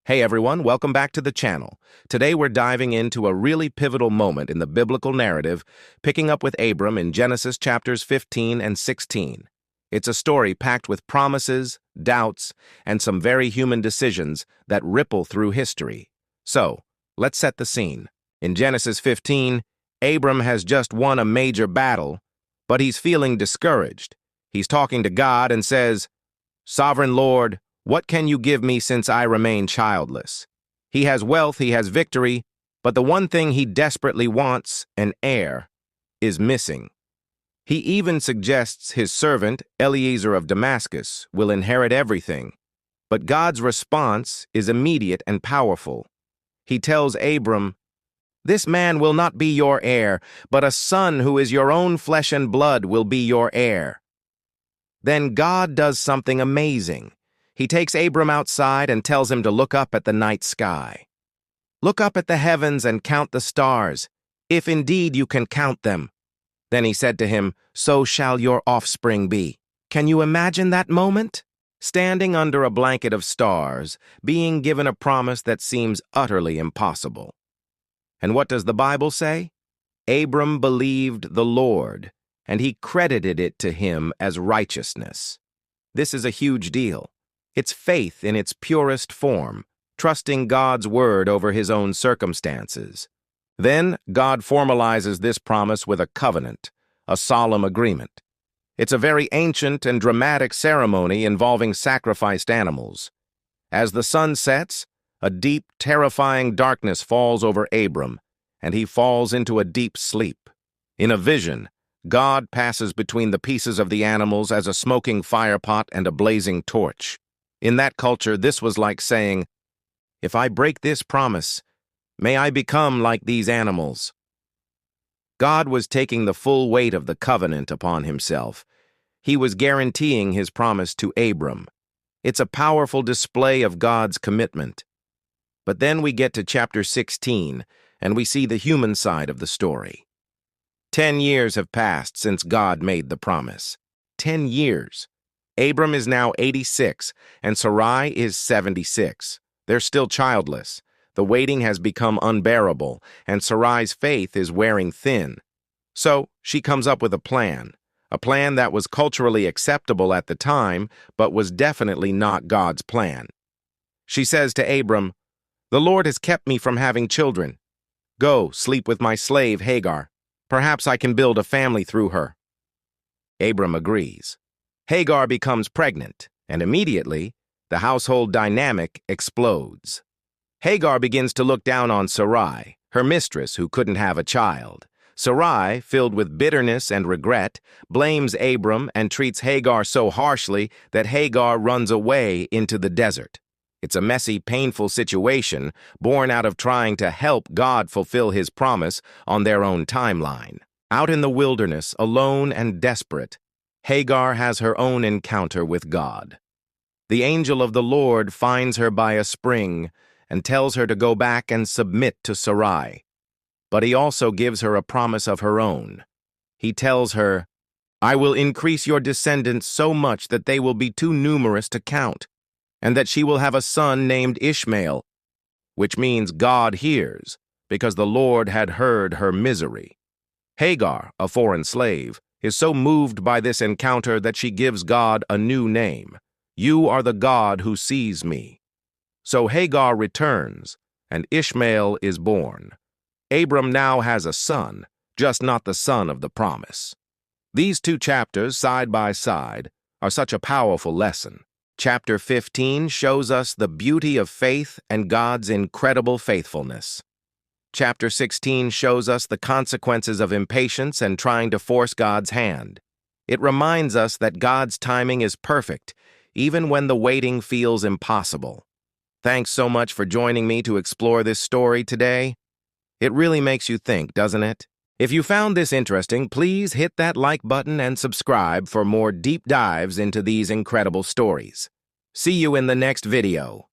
Hey everyone, welcome back to the channel. Today we're diving into a really pivotal moment in the biblical narrative, picking up with Abram in Genesis chapters 15 and 16. It's a story packed with promises, doubts, and some very human decisions that ripple through history. So, let's set the scene. In Genesis 15, Abram has just won a major battle, but he's feeling discouraged. He's talking to God and says, "Sovereign Lord, what can you give me since I remain childless?" He has wealth, he has victory, but the one thing he desperately wants, an heir, is missing. He even suggests his servant, Eliezer of Damascus, will inherit everything. But God's response is immediate and powerful. He tells Abram, "This man will not be your heir, but a son who is your own flesh and blood will be your heir." Then God does something amazing. He takes Abram outside and tells him to look up at the night sky. "Look up at the heavens and count the stars, if indeed you can count them." Then he said to him, "So shall your offspring be." Can you imagine that moment? Standing under a blanket of stars, being given a promise that seems utterly impossible. And what does the Bible say? Abram believed the Lord, and he credited it to him as righteousness. This is a huge deal. It's faith in its purest form, trusting God's word over his own circumstances. Then, God formalizes this promise with a covenant, a solemn agreement. It's a very ancient and dramatic ceremony involving sacrificed animals. As the sun sets, a deep, terrifying darkness falls over Abram, and he falls into a deep sleep. In a vision, God passes between the pieces of the animals as a smoking firepot and a blazing torch. In that culture, this was like saying, "If I break this promise, may I become like these animals." God was taking the full weight of the covenant upon himself. He was guaranteeing his promise to Abram. It's a powerful display of God's commitment. But then we get to chapter 16, and we see the human side of the story. 10 years have passed since God made the promise. 10 years. Abram is now 86, and Sarai is 76. They're still childless. The waiting has become unbearable, and Sarai's faith is wearing thin. So she comes up with a plan that was culturally acceptable at the time, but was definitely not God's plan. She says to Abram, "The Lord has kept me from having children. Go, sleep with my slave Hagar. Perhaps I can build a family through her." Abram agrees. Hagar becomes pregnant, and immediately, the household dynamic explodes. Hagar begins to look down on Sarai, her mistress who couldn't have a child. Sarai, filled with bitterness and regret, blames Abram and treats Hagar so harshly that Hagar runs away into the desert. It's a messy, painful situation born out of trying to help God fulfill his promise on their own timeline. Out in the wilderness, alone and desperate, Hagar has her own encounter with God. The angel of the Lord finds her by a spring and tells her to go back and submit to Sarai. But he also gives her a promise of her own. He tells her, "I will increase your descendants so much that they will be too numerous to count, and that she will have a son named Ishmael," which means God hears, because the Lord had heard her misery. Hagar, a foreign slave, is so moved by this encounter that she gives God a new name. "You are the God who sees me." So Hagar returns, and Ishmael is born. Abram now has a son, just not the son of the promise. These two chapters, side by side, are such a powerful lesson. Chapter 15 shows us the beauty of faith and God's incredible faithfulness. Chapter 16 shows us the consequences of impatience and trying to force God's hand. It reminds us that God's timing is perfect, even when the waiting feels impossible. Thanks so much for joining me to explore this story today. It really makes you think, doesn't it? If you found this interesting, please hit that like button and subscribe for more deep dives into these incredible stories. See you in the next video.